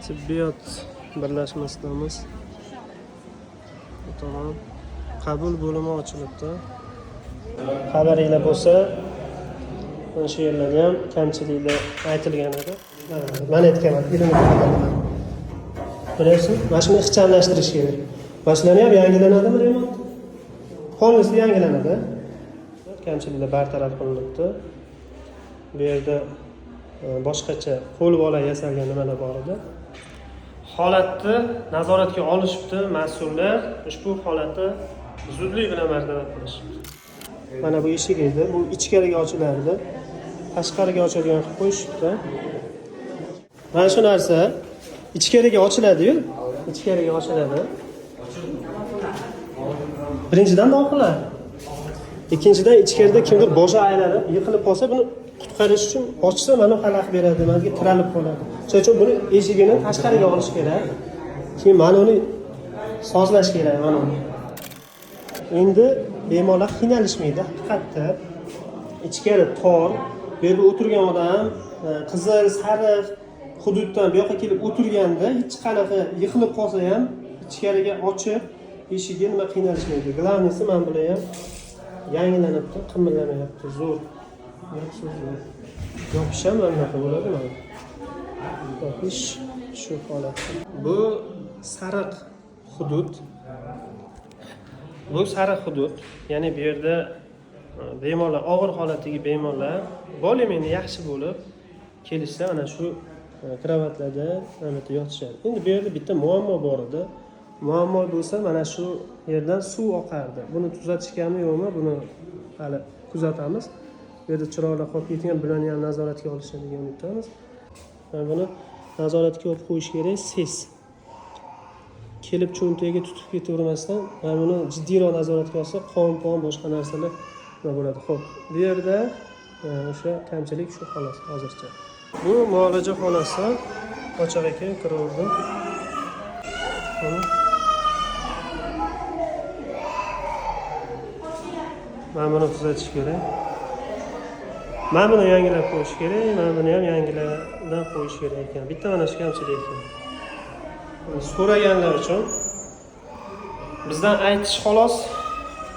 Tibbiyot birlashmasidamiz. Tamam. Qabul bo'limi ochilibdi. Xabaringlar bo'lsa, mana shu yerlarda ham kamchiliklar aytilgan edi. Men aytganman, ilmni qilganman. Bilasizmi? Mana shuni ixchamlashtirish kerak. Boshlanib ham yangilanadimi remont? Polisi yangilanadi. Kamchiliklar bartaraf qilinibdi. Bu yerda boshqacha qo'l bola yasalgan nimalar bor edi. Holatni nazoratga olishibdi mas'ullar. Ushbu holatni zudlik bilan bartaraf qilishibdi. Mana bu eshik edi, bu ichkariga ochilardi. Tashqariga ochilgan qilib qo'yishibdi. Mana shu narsa ichkariga ochiladi-yu, ichkariga ochiladi. Birinchidan doqlar. Ikkinchidan ichkarida kimdir boshi aylanib, yiqilib qolsa, buni qutqarish uchun ochsa mana xalaqit beradi, menga tiralib qoladi. Shuning uchun buni eshigini tashqariga olish kerak. Keyin mana uni sozlash kerak mana uni. Endi bemorlar qiynalishmaydi, haqiqatda. Ichkari tor, bu yerda o'tirgan odam qizil, sariq hududdan bu yoqqa kelib o'tirganda hech qanaqa yiqilib qolsa ham ichkariga ochib eshigi nima qiynalishmaydi. Glavnisi men bilan ham yangilanibdi, qimirlamayapti, zo'r. Yopisham bunaqa bo'ladimi? Yopish shu holat. Bu sariq hudud. Bu sariq hudud, ya'ni bu yerda bemorlar, og'ir holatdagi bemorlar bolimizni yaxshi bo'lib kelishsa, mana shu kravatlarda albatta yotishadi. Endi bu yerda bitta muammo bor edi. Muammo bo'lsa, mana shu yerdan suv oqardi. Buni tuzatishganmi yo'qmi? Buni hali kuzatamiz. Bu yerda chiroqlar qolib ketgan, bularni ham nazoratga olishadi degan umiddamiz. Buni nazoratga olib qo'yish kerak, ses. Kelib cho'ntagiga tutib ketavermasdan, buni jiddiyroq nazoratga olsa, qon-pon boshqa narsalar nima bo'ladi. Xo'p, bu yerda o'sha kamchilik shu xolos hozircha. Bu muolaja xonasi. Ochiq ekan, kiraverdim. Mana buni tuzatish kerak. Mana buni yangilab qo'yish kerak, mana buni ham yangilardan qo'yish kerak ekan. Bitta mana shu kamchilik ekan. So'raganlar uchun bizdan aytish xolos.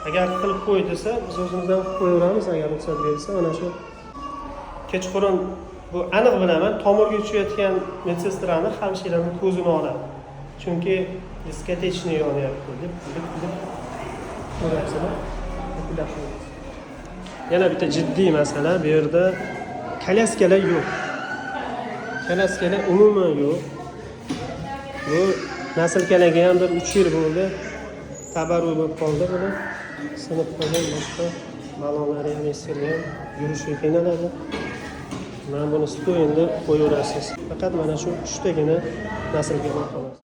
Agar qilib qo'y desa, biz o'zimizdan qilib qo'yaveramiz. Agar ruxsat bersa, mana shu kechqurun bu aniq bilaman, tomirga tushayotgan medsestrani hamshiraning ko'zini oladi. Chunki diskotechni yonyapti deb ko'ryapsizlar. Yana bitta jiddiy masala, bu yerda kolyaskalar yo'q. Kolyaskalar umuman yo'q. Bu naslkalarga ham 3 yil bo'ldi. Tabarruk bo'lib qoldi buni. Sinib qolgan boshqa balonlari ham eskirgan, yurishga qiynaladi. Mana buni stoyinda qo'yaverasiz. Faqat mana shu 3 tagina naslga bor xolos.